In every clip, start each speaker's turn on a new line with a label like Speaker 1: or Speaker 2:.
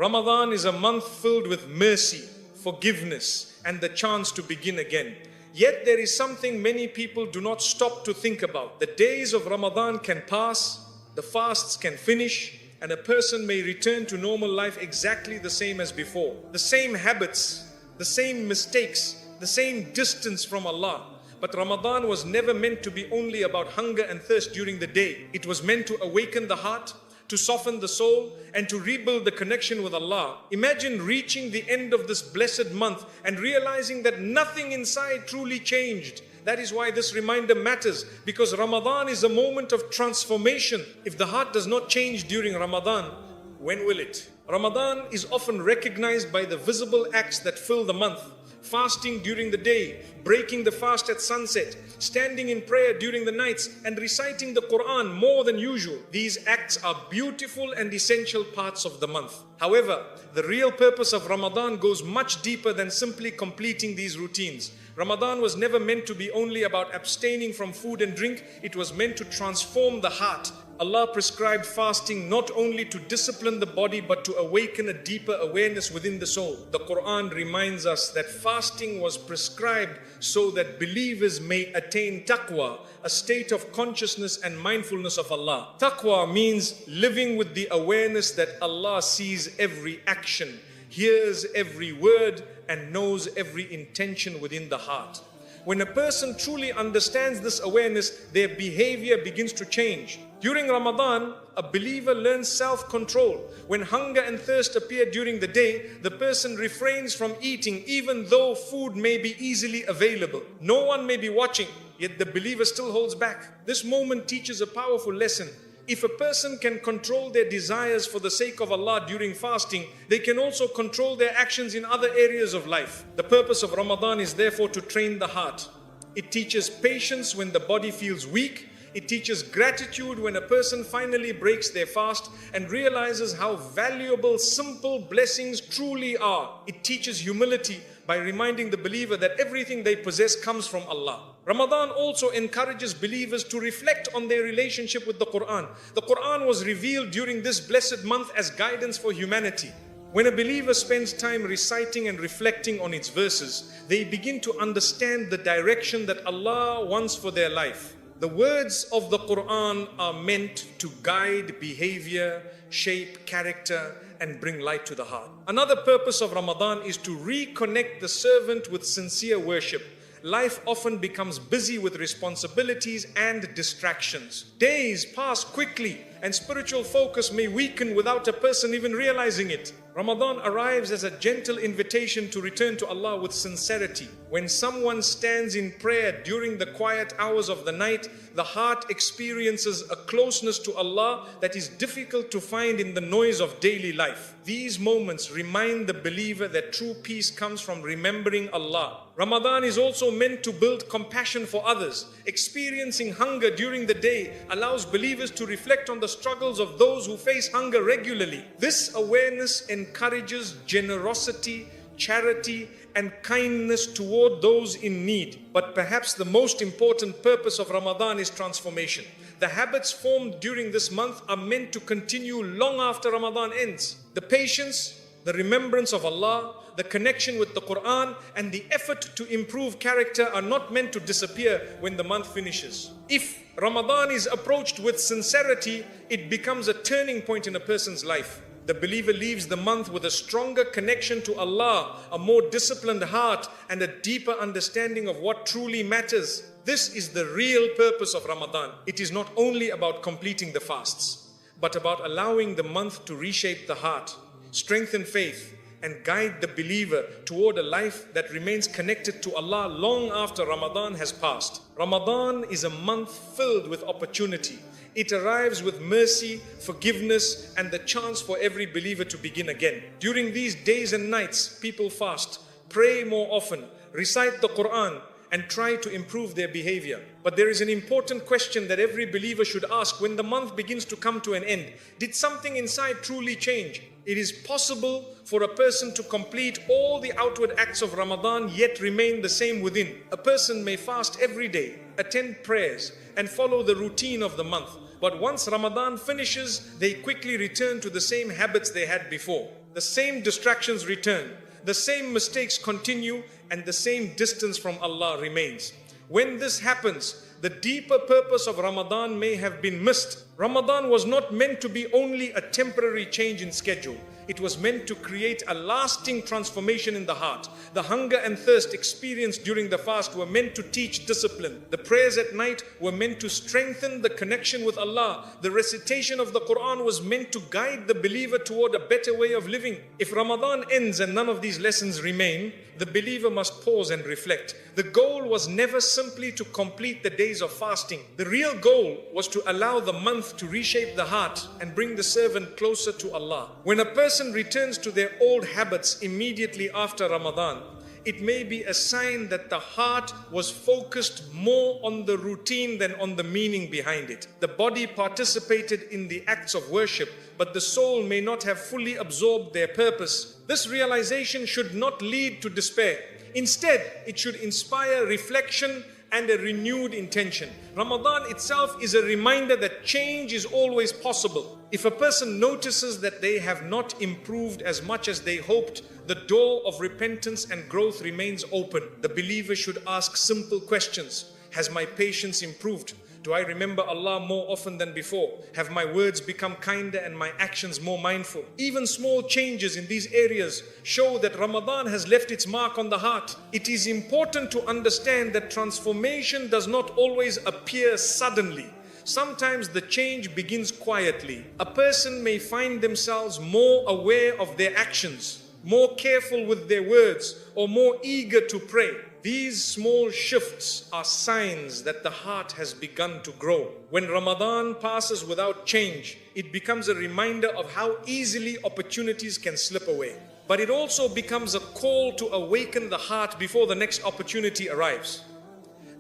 Speaker 1: Ramadan is a month filled with mercy, forgiveness, and the chance to begin again. Yet there is something many people do not stop to think about. The days of Ramadan can pass, the fasts can finish, and a person may return to normal life exactly the same as before. The same habits, the same mistakes, the same distance from Allah. But Ramadan was never meant to be only about hunger and thirst during the day. It was meant to awaken the heart, to soften the soul, and to rebuild the connection with Allah. Imagine reaching the end of this blessed month and realizing that nothing inside truly changed. That is why this reminder matters, because Ramadan is a moment of transformation. If the heart does not change during Ramadan, when will it? Ramadan is often recognized by the visible acts that fill the month. Fasting during the day, breaking the fast at sunset, standing in prayer during the nights, and reciting the Quran more than usual. These acts are beautiful and essential parts of the month. However, the real purpose of Ramadan goes much deeper than simply completing these routines. Ramadan was never meant to be only about abstaining from food and drink. It was meant to transform the heart. Allah prescribed fasting not only to discipline the body but to awaken a deeper awareness within the soul. The Quran reminds us that fasting was prescribed so that believers may attain taqwa, a state of consciousness and mindfulness of Allah. Taqwa means living with the awareness that Allah sees every action, hears every word, and knows every intention within the heart. When a person truly understands this awareness, their behavior begins to change. During Ramadan, a believer learns self-control. When hunger and thirst appear during the day, the person refrains from eating even though food may be easily available. No one may be watching, yet the believer still holds back. This moment teaches a powerful lesson. If a person can control their desires for the sake of Allah during fasting, they can also control their actions in other areas of life. The purpose of Ramadan is therefore to train the heart. It teaches patience when the body feels weak. It teaches gratitude when a person finally breaks their fast and realizes how valuable simple blessings truly are. It teaches humility by reminding the believer that everything they possess comes from Allah. Ramadan also encourages believers to reflect on their relationship with the Quran. The Quran was revealed during this blessed month as guidance for humanity. When a believer spends time reciting and reflecting on its verses, they begin to understand the direction that Allah wants for their life. The words of the Quran are meant to guide behavior, shape character, and bring light to the heart. Another purpose of Ramadan is to reconnect the servant with sincere worship. Life often becomes busy with responsibilities and distractions. Days pass quickly and spiritual focus may weaken without a person even realizing it. Ramadan arrives as a gentle invitation to return to Allah with sincerity. When someone stands in prayer during the quiet hours of the night, the heart experiences a closeness to Allah that is difficult to find in the noise of daily life. These moments remind the believer that true peace comes from remembering Allah. Ramadan is also meant to build compassion for others. Experiencing hunger during the day allows believers to reflect on the struggles of those who face hunger regularly. This awareness encourages generosity, charity, and kindness toward those in need. But perhaps the most important purpose of Ramadan is transformation. The habits formed during this month are meant to continue long after Ramadan ends. The patience, the remembrance of Allah, the connection with the Quran, and the effort to improve character are not meant to disappear when the month finishes. If Ramadan is approached with sincerity, it becomes a turning point in a person's life. The believer leaves the month with a stronger connection to Allah, a more disciplined heart, and a deeper understanding of what truly matters. This is the real purpose of Ramadan. It is not only about completing the fasts, but about allowing the month to reshape the heart, strengthen faith, and guide the believer toward a life that remains connected to Allah long after Ramadan has passed. Ramadan is a month filled with opportunity. It arrives with mercy, forgiveness, and the chance for every believer to begin again. During these days and nights, people fast, pray more often, recite the Quran, and try to improve their behavior. But there is an important question that every believer should ask when the month begins to come to an end. Did something inside truly change? It is possible for a person to complete all the outward acts of Ramadan yet remain the same within. A person may fast every day, attend prayers, and follow the routine of the month. But once Ramadan finishes, they quickly return to the same habits they had before. the same distractions return, the same mistakes continue, and the same distance from Allah remains. When this happens, the deeper purpose of Ramadan may have been missed. Ramadan was not meant to be only a temporary change in schedule. It was meant to create a lasting transformation in the heart. The hunger and thirst experienced during the fast were meant to teach discipline. The prayers at night were meant to strengthen the connection with Allah. The recitation of the Quran was meant to guide the believer toward a better way of living. If Ramadan ends and none of these lessons remain, the believer must pause and reflect. The goal was never simply to complete the days of fasting. The real goal was to allow the month to reshape the heart and bring the servant closer to Allah. When a person returns to their old habits immediately after Ramadan, it may be a sign that the heart was focused more on the routine than on the meaning behind it. The body participated in the acts of worship, but the soul may not have fully absorbed their purpose. This realization should not lead to despair. Instead, it should inspire reflection and a renewed intention. Ramadan itself is a reminder that change is always possible. If a person notices that they have not improved as much as they hoped, the door of repentance and growth remains open. The believer should ask simple questions. Has my patience improved? Do I remember Allah more often than before? Have my words become kinder and my actions more mindful? Even small changes in these areas show that Ramadan has left its mark on the heart. It is important to understand that transformation does not always appear suddenly. Sometimes the change begins quietly. A person may find themselves more aware of their actions, more careful with their words, or more eager to pray. These small shifts are signs that the heart has begun to grow. When Ramadan passes without change, it becomes a reminder of how easily opportunities can slip away. But it also becomes a call to awaken the heart before the next opportunity arrives.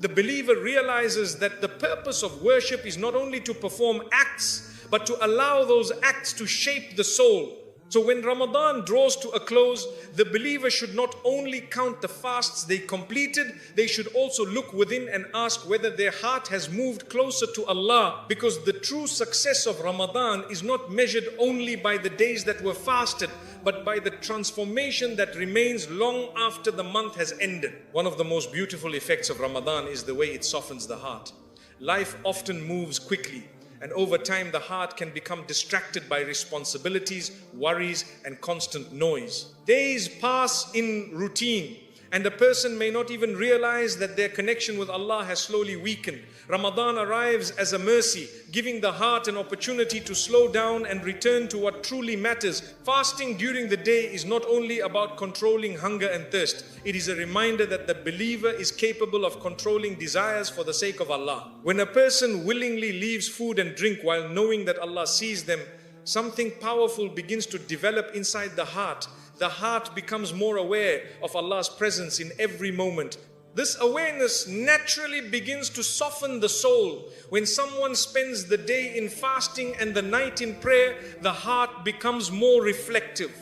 Speaker 1: The believer realizes that the purpose of worship is not only to perform acts, but to allow those acts to shape the soul. So when Ramadan draws to a close, the believer should not only count the fasts they completed, they should also look within and ask whether their heart has moved closer to Allah, because the true success of Ramadan is not measured only by the days that were fasted, but by the transformation that remains long after the month has ended. One of the most beautiful effects of Ramadan is the way it softens the heart. Life often moves quickly, and over time the heart can become distracted by responsibilities, worries, and constant noise. Days pass in routine, and a person may not even realize that their connection with Allah has slowly weakened. Ramadan arrives as a mercy, giving the heart an opportunity to slow down and return to what truly matters. Fasting during the day is not only about controlling hunger and thirst. It is a reminder that the believer is capable of controlling desires for the sake of Allah. When a person willingly leaves food and drink while knowing that Allah sees them, something powerful begins to develop inside the heart. The heart becomes more aware of Allah's presence in every moment. This awareness naturally begins to soften the soul. When someone spends the day in fasting and the night in prayer, the heart becomes more reflective.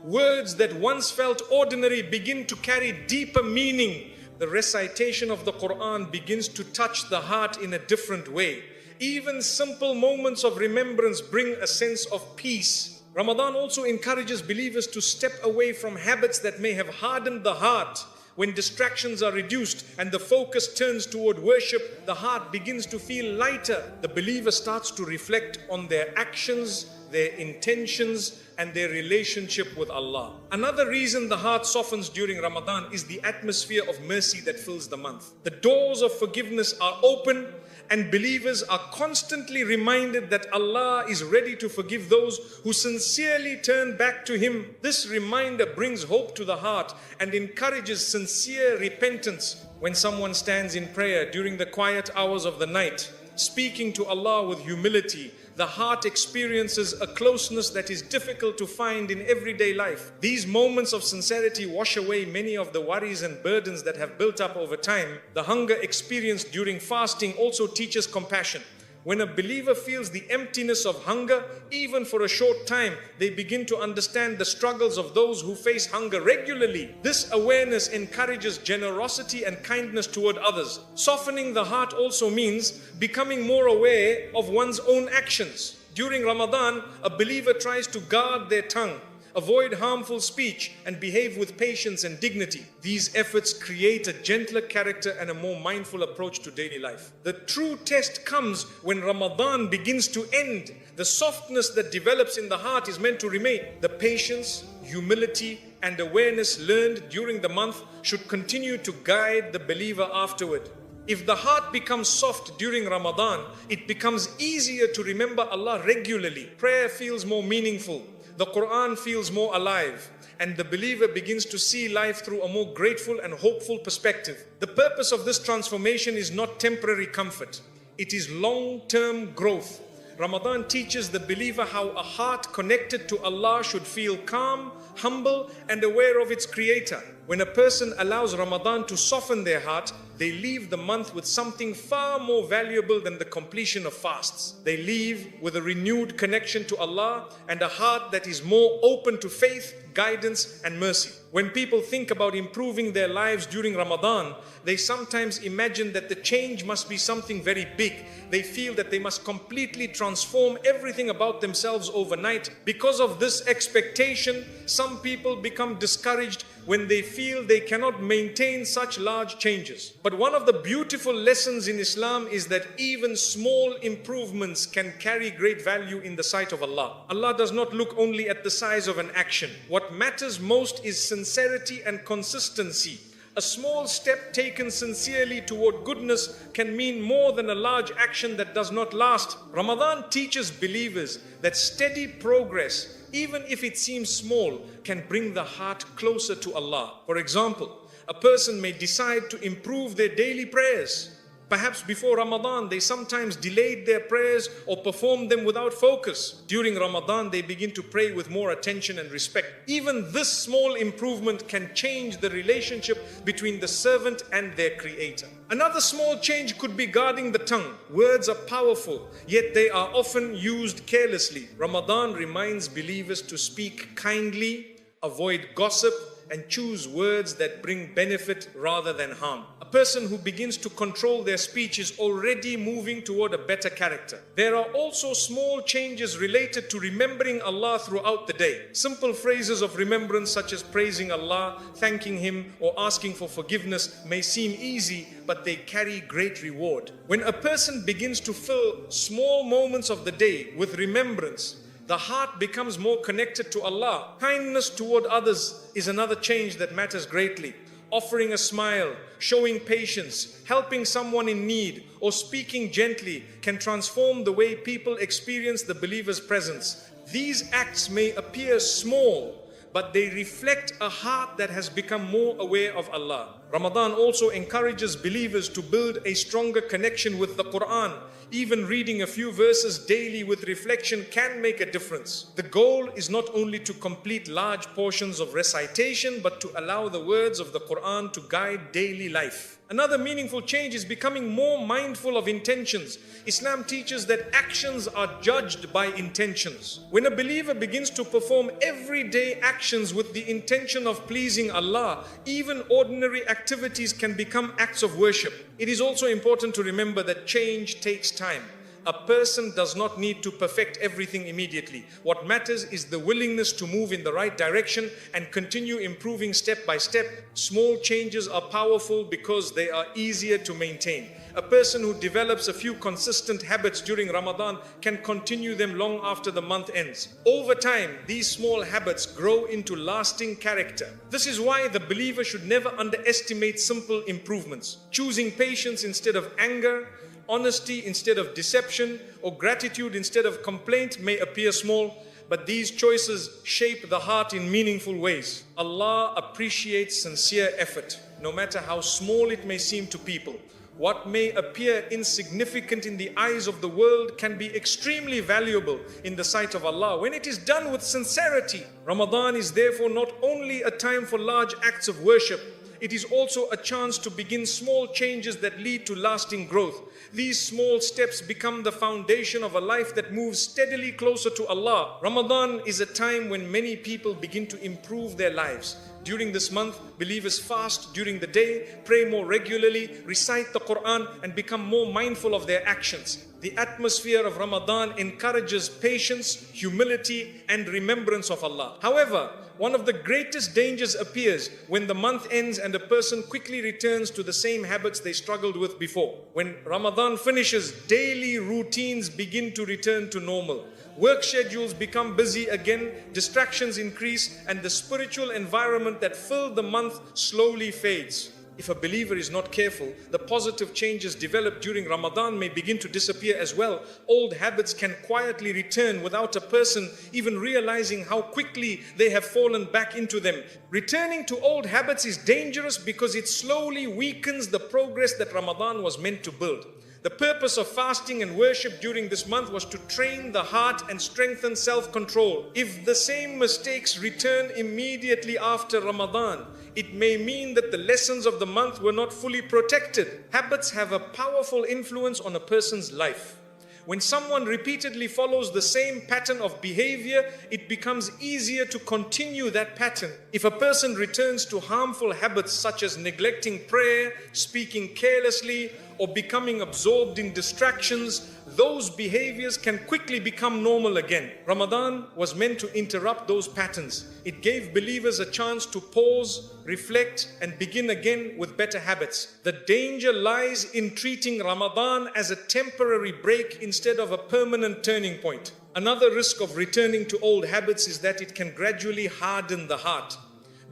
Speaker 1: Words that once felt ordinary begin to carry deeper meaning. The recitation of the Quran begins to touch the heart in a different way. Even simple moments of remembrance bring a sense of peace. Ramadan also encourages believers to step away from habits that may have hardened the heart. When distractions are reduced and the focus turns toward worship, the heart begins to feel lighter. The believer starts to reflect on their actions, their intentions, and their relationship with Allah. Another reason the heart softens during Ramadan is the atmosphere of mercy that fills the month. The doors of forgiveness are open, and believers are constantly reminded that Allah is ready to forgive those who sincerely turn back to Him. This reminder brings hope to the heart and encourages sincere repentance. When someone stands in prayer during the quiet hours of the night, speaking to Allah with humility, the heart experiences a closeness that is difficult to find in everyday life. These moments of sincerity wash away many of the worries and burdens that have built up over time. The hunger experienced during fasting also teaches compassion. When a believer feels the emptiness of hunger, even for a short time, they begin to understand the struggles of those who face hunger regularly. This awareness encourages generosity and kindness toward others. Softening the heart also means becoming more aware of one's own actions. During Ramadan, a believer tries to guard their tongue, avoid harmful speech, and behave with patience and dignity. These efforts create a gentler character and a more mindful approach to daily life. The true test comes when Ramadan begins to end. The softness that develops in the heart is meant to remain. The patience, humility, and awareness learned during the month should continue to guide the believer afterward. If the heart becomes soft during Ramadan, it becomes easier to remember Allah regularly. Prayer feels more meaningful. The Quran feels more alive. And the believer begins to see life through a more grateful and hopeful perspective. The purpose of this transformation is not temporary comfort. It is long-term growth. Ramadan teaches the believer how a heart connected to Allah should feel calm, humble, and aware of its Creator. When a person allows Ramadan to soften their heart, they leave the month with something far more valuable than the completion of fasts. They leave with a renewed connection to Allah and a heart that is more open to faith, guidance, and mercy. When people think about improving their lives during Ramadan, they sometimes imagine that the change must be something very big. They feel that they must completely transform everything about themselves overnight. Because of this expectation, some people become discouraged when they feel they cannot maintain such large changes. But one of the beautiful lessons in Islam is that even small improvements can carry great value in the sight of Allah. Allah does not look only at the size of an action. What matters most is sincerity and consistency. A small step taken sincerely toward goodness can mean more than a large action that does not last. Ramadan teaches believers that steady progress, even if it seems small, can bring the heart closer to Allah. For example, a person may decide to improve their daily prayers. Perhaps before Ramadan, they sometimes delayed their prayers or performed them without focus. During Ramadan, they begin to pray with more attention and respect. Even this small improvement can change the relationship between the servant and their Creator. Another small change could be guarding the tongue. Words are powerful, yet they are often used carelessly. Ramadan reminds believers to speak kindly, avoid gossip, and choose words that bring benefit rather than harm. A person who begins to control their speech is already moving toward a better character. There are also small changes related to remembering Allah throughout the day. Simple phrases of remembrance such as praising Allah, thanking Him, or asking for forgiveness may seem easy, but they carry great reward. When a person begins to fill small moments of the day with remembrance, the heart becomes more connected to Allah. Kindness toward others is another change that matters greatly. Offering a smile, showing patience, helping someone in need, or speaking gently can transform the way people experience the believer's presence. These acts may appear small, but they reflect a heart that has become more aware of Allah. Ramadan also encourages believers to build a stronger connection with the Quran. Even reading a few verses daily with reflection can make a difference. The goal is not only to complete large portions of recitation, but to allow the words of the Quran to guide daily life. Another meaningful change is becoming more mindful of intentions. Islam teaches that actions are judged by intentions. When a believer begins to perform everyday actions with the intention of pleasing Allah, even ordinary activities can become acts of worship. It is also important to remember that change takes time. A person does not need to perfect everything immediately. What matters is the willingness to move in the right direction and continue improving step by step. Small changes are powerful because they are easier to maintain. A person who develops a few consistent habits during Ramadan can continue them long after the month ends. Over time, these small habits grow into lasting character. This is why the believer should never underestimate simple improvements. Choosing patience instead of anger, honesty instead of deception, or gratitude instead of complaint may appear small, but these choices shape the heart in meaningful ways. Allah appreciates sincere effort, no matter how small it may seem to people. What may appear insignificant in the eyes of the world can be extremely valuable in the sight of Allah when it is done with sincerity. Ramadan is therefore not only a time for large acts of worship, it is also a chance to begin small changes that lead to lasting growth. These small steps become the foundation of a life that moves steadily closer to Allah. Ramadan is a time when many people begin to improve their lives. During this month, believers fast during the day, pray more regularly, recite the Quran, and become more mindful of their actions. The atmosphere of Ramadan encourages patience, humility, and remembrance of Allah. However, one of the greatest dangers appears when the month ends and a person quickly returns to the same habits they struggled with before. When Ramadan finishes, daily routines begin to return to normal. Work schedules become busy again, distractions increase, and the spiritual environment that filled the month slowly fades. If a believer is not careful, the positive changes developed during Ramadan may begin to disappear as well. Old habits can quietly return without a person even realizing how quickly they have fallen back into them. Returning to old habits is dangerous because it slowly weakens the progress that Ramadan was meant to build. The purpose of fasting and worship during this month was to train the heart and strengthen self-control. If the same mistakes return immediately after Ramadan, it may mean that the lessons of the month were not fully protected. Habits have a powerful influence on a person's life. When someone repeatedly follows the same pattern of behavior, it becomes easier to continue that pattern. If a person returns to harmful habits such as neglecting prayer, speaking carelessly, or becoming absorbed in distractions, those behaviors can quickly become normal again. Ramadan was meant to interrupt those patterns. It gave believers a chance to pause, reflect, and begin again with better habits. The danger lies in treating Ramadan as a temporary break instead of a permanent turning point. Another risk of returning to old habits is that it can gradually harden the heart.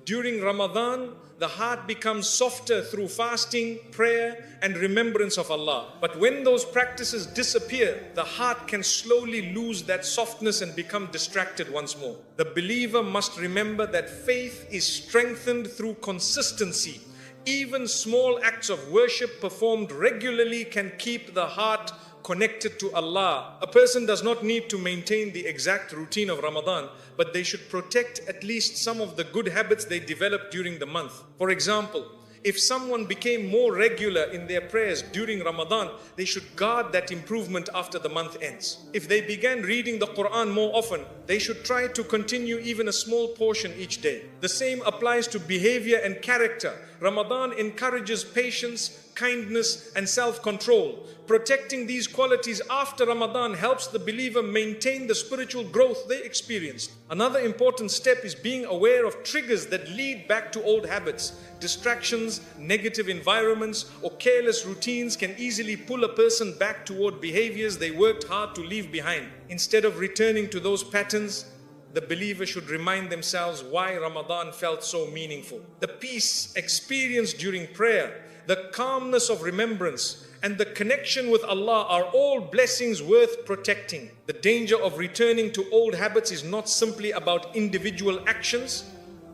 Speaker 1: During Ramadan, the heart becomes softer through fasting, prayer, and remembrance of Allah. But when those practices disappear, the heart can slowly lose that softness and become distracted once more. The believer must remember that faith is strengthened through consistency. Even small acts of worship performed regularly can keep the heart connected to Allah. A person does not need to maintain the exact routine of Ramadan, but they should protect at least some of the good habits they developed during the month. For example, if someone became more regular in their prayers during Ramadan, they should guard that improvement after the month ends. If they began reading the Quran more often, they should try to continue even a small portion each day. The same applies to behavior and character. Ramadan encourages patience, kindness, and self-control. Protecting these qualities after Ramadan helps the believer maintain the spiritual growth they experienced. Another important step is being aware of triggers that lead back to old habits. Distractions, negative environments, or careless routines can easily pull a person back toward behaviors they worked hard to leave behind. Instead of returning to those patterns, the believer should remind themselves why Ramadan felt so meaningful. The peace experienced during prayer, the calmness of remembrance, and the connection with Allah are all blessings worth protecting. The danger of returning to old habits is not simply about individual actions.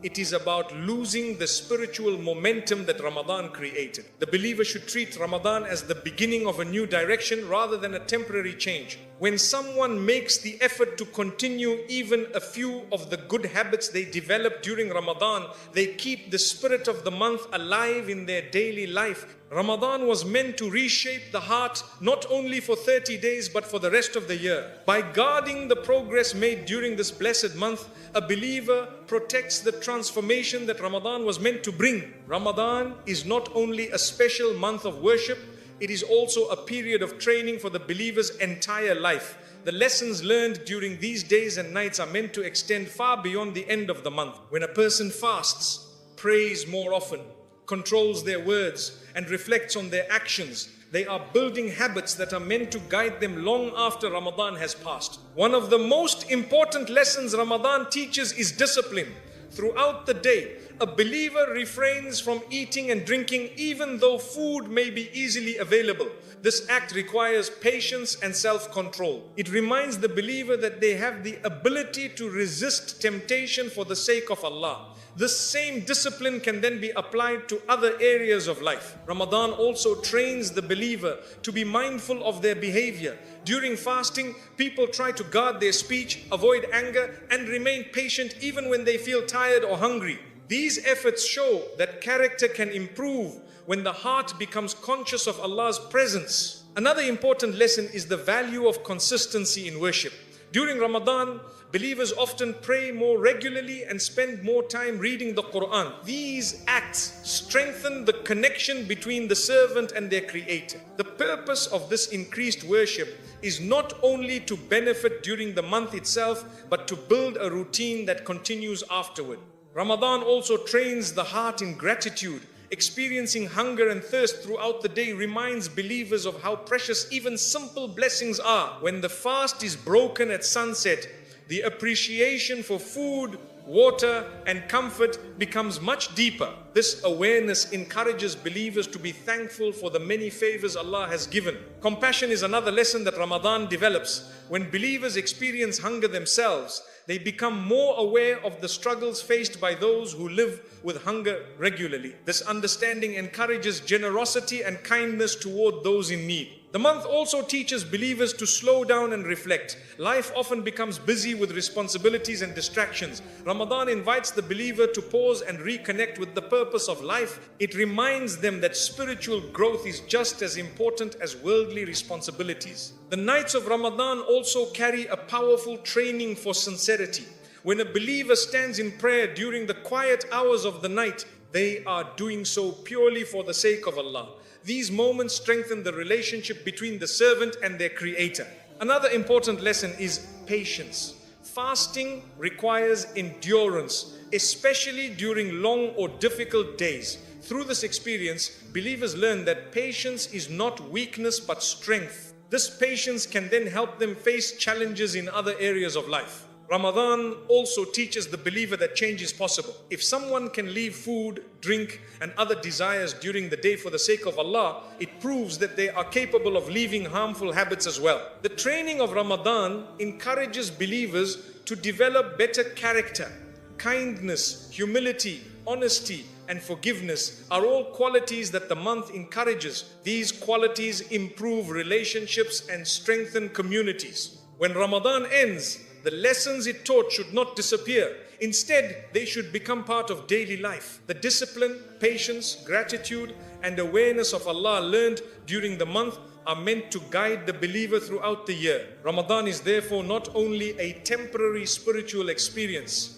Speaker 1: It is about losing the spiritual momentum that Ramadan created. The believer should treat Ramadan as the beginning of a new direction rather than a temporary change. When someone makes the effort to continue even a few of the good habits they developed during Ramadan, they keep the spirit of the month alive in their daily life. Ramadan was meant to reshape the heart not only for 30 days but for the rest of the year. By guarding the progress made during this blessed month, a believer protects the transformation that Ramadan was meant to bring. Ramadan is not only a special month of worship, it is also a period of training for the believer's entire life. The lessons learned during these days and nights are meant to extend far beyond the end of the month. When a person fasts, prays more often, controls their words, and reflects on their actions, they are building habits that are meant to guide them long after Ramadan has passed. One of the most important lessons Ramadan teaches is discipline. Throughout the day, a believer refrains from eating and drinking even though food may be easily available. This act requires patience and self-control. It reminds the believer that they have the ability to resist temptation for the sake of Allah. This same discipline can then be applied to other areas of life. Ramadan also trains the believer to be mindful of their behavior. During fasting, people try to guard their speech, avoid anger, and remain patient even when they feel tired or hungry. These efforts show that character can improve when the heart becomes conscious of Allah's presence. Another important lesson is the value of consistency in worship. During Ramadan, believers often pray more regularly and spend more time reading the Quran. These acts strengthen the connection between the servant and their Creator. The purpose of this increased worship is not only to benefit during the month itself, but to build a routine that continues afterward. Ramadan also trains the heart in gratitude. Experiencing hunger and thirst throughout the day reminds believers of how precious even simple blessings are. When the fast is broken at sunset, the appreciation for food, water, and comfort becomes much deeper. This awareness encourages believers to be thankful for the many favors Allah has given. Compassion is another lesson that Ramadan develops. When believers experience hunger themselves, they become more aware of the struggles faced by those who live with hunger regularly. This understanding encourages generosity and kindness toward those in need. The month also teaches believers to slow down and reflect. Life often becomes busy with responsibilities and distractions. Ramadan invites the believer to pause and reconnect with the purpose of life. It reminds them that spiritual growth is just as important as worldly responsibilities. The nights of Ramadan also carry a powerful training for sincerity. When a believer stands in prayer during the quiet hours of the night, they are doing so purely for the sake of Allah. These moments strengthen the relationship between the servant and their Creator. Another important lesson is patience. Fasting requires endurance, especially during long or difficult days. Through this experience, believers learn that patience is not weakness but strength. This patience can then help them face challenges in other areas of life. Ramadan also teaches the believer that change is possible. If someone can leave food, drink, and other desires during the day for the sake of Allah, it proves that they are capable of leaving harmful habits as well. The training of Ramadan encourages believers to develop better character. Kindness, humility, honesty, and forgiveness are all qualities that the month encourages. These qualities improve relationships and strengthen communities. When Ramadan ends, the lessons it taught should not disappear. Instead, they should become part of daily life. The discipline, patience, gratitude, and awareness of Allah learned during the month are meant to guide the believer throughout the year. Ramadan is therefore not only a temporary spiritual experience,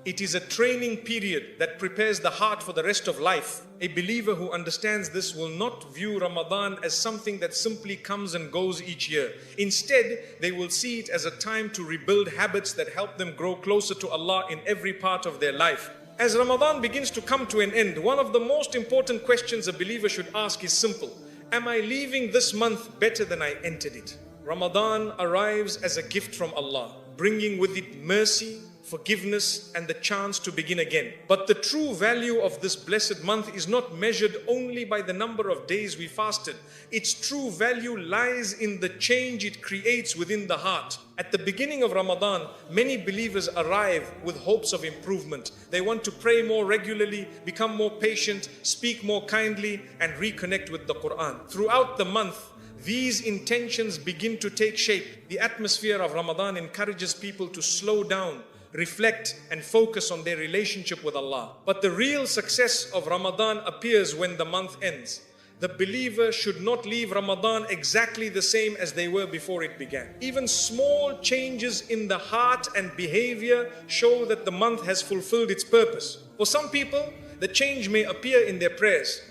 Speaker 1: it is a training period that prepares the heart for the rest of life. A believer who understands this will not view Ramadan as something that simply comes and goes each year. Instead, they will see it as a time to rebuild habits that help them grow closer to Allah in every part of their life. As Ramadan begins to come to an end, one of the most important questions a believer should ask is simple. Am I leaving this month better than I entered it? Ramadan arrives as a gift from Allah, bringing with it mercy, forgiveness, and the chance to begin again. But the true value of this blessed month is not measured only by the number of days we fasted. Its true value lies in the change it creates within the heart. At the beginning of Ramadan, many believers arrive with hopes of improvement. They want to pray more regularly, become more patient, speak more kindly, and reconnect with the Quran. Throughout the month, these intentions begin to take shape. The atmosphere of Ramadan encourages people to slow down, reflect, and focus on their relationship with Allah. But the real success of Ramadan appears when the month ends. The believer should not leave Ramadan exactly the same as they were before it began. Even small changes in the heart and behavior show that the month has fulfilled its purpose. For some people, the change may appear in their prayers.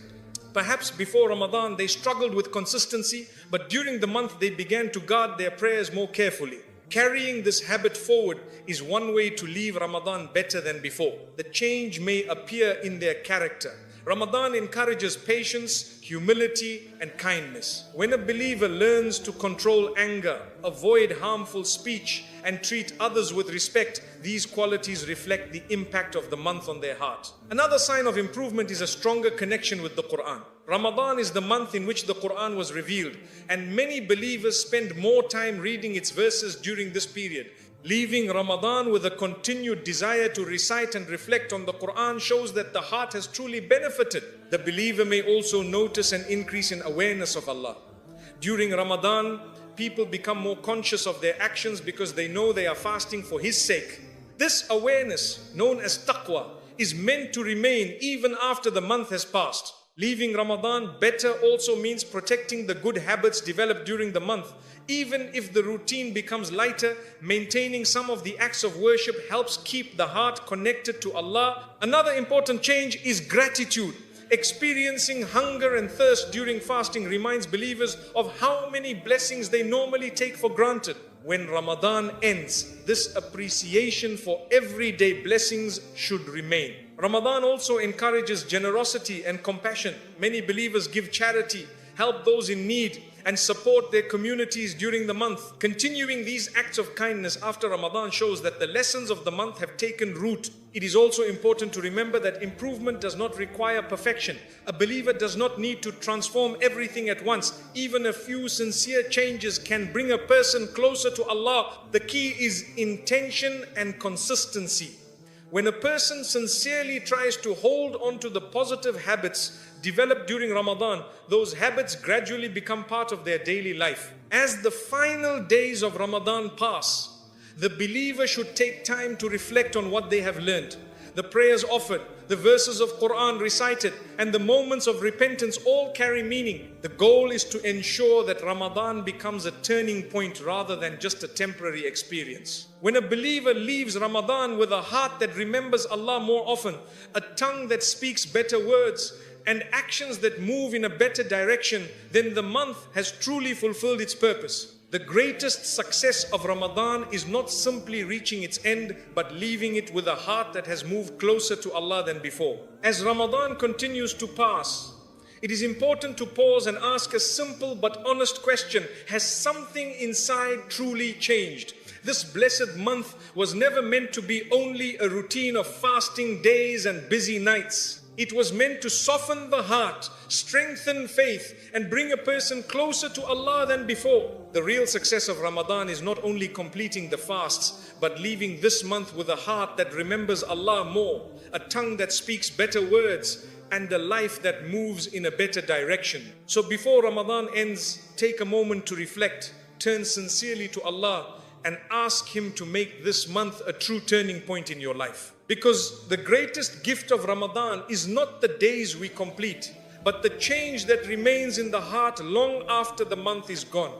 Speaker 1: Perhaps before Ramadan they struggled with consistency, but during the month they began to guard their prayers more carefully. Carrying this habit forward is one way to leave Ramadan better than before. The change may appear in their character. Ramadan encourages patience, humility, and kindness. When a believer learns to control anger, avoid harmful speech, and treat others with respect, these qualities reflect the impact of the month on their heart. Another sign of improvement is a stronger connection with the Quran. Ramadan is the month in which the Quran was revealed, and many believers spend more time reading its verses during this period. Leaving Ramadan with a continued desire to recite and reflect on the Quran shows that the heart has truly benefited. The believer may also notice an increase in awareness of Allah. During Ramadan, people become more conscious of their actions because they know they are fasting for His sake. This awareness, known as taqwa, is meant to remain even after the month has passed. Leaving Ramadan better also means protecting the good habits developed during the month. Even if the routine becomes lighter, maintaining some of the acts of worship helps keep the heart connected to Allah. Another important change is gratitude. Experiencing hunger and thirst during fasting reminds believers of how many blessings they normally take for granted. When Ramadan ends, this appreciation for everyday blessings should remain. Ramadan also encourages generosity and compassion. Many believers give charity, help those in need, and support their communities during the month. Continuing these acts of kindness after Ramadan shows that the lessons of the month have taken root. It is also important to remember that improvement does not require perfection. A believer does not need to transform everything at once. Even a few sincere changes can bring a person closer to Allah. The key is intention and consistency. When a person sincerely tries to hold on to the positive habits developed during Ramadan, those habits gradually become part of their daily life. As the final days of Ramadan pass, the believer should take time to reflect on what they have learned. The prayers offered, the verses of Quran recited, and the moments of repentance all carry meaning. The goal is to ensure that Ramadan becomes a turning point rather than just a temporary experience. When a believer leaves Ramadan with a heart that remembers Allah more often, a tongue that speaks better words, and actions that move in a better direction, then the month has truly fulfilled its purpose. The greatest success of Ramadan is not simply reaching its end, but leaving it with a heart that has moved closer to Allah than before. As Ramadan continues to pass, it is important to pause and ask a simple but honest question: has something inside truly changed? This blessed month was never meant to be only a routine of fasting days and busy nights. It was meant to soften the heart, strengthen faith, and bring a person closer to Allah than before. The real success of Ramadan is not only completing the fasts, but leaving this month with a heart that remembers Allah more, a tongue that speaks better words, and a life that moves in a better direction. So before Ramadan ends, take a moment to reflect, turn sincerely to Allah, and ask Him to make this month a true turning point in your life. Because the greatest gift of Ramadan is not the days we complete, but the change that remains in the heart long after the month is gone.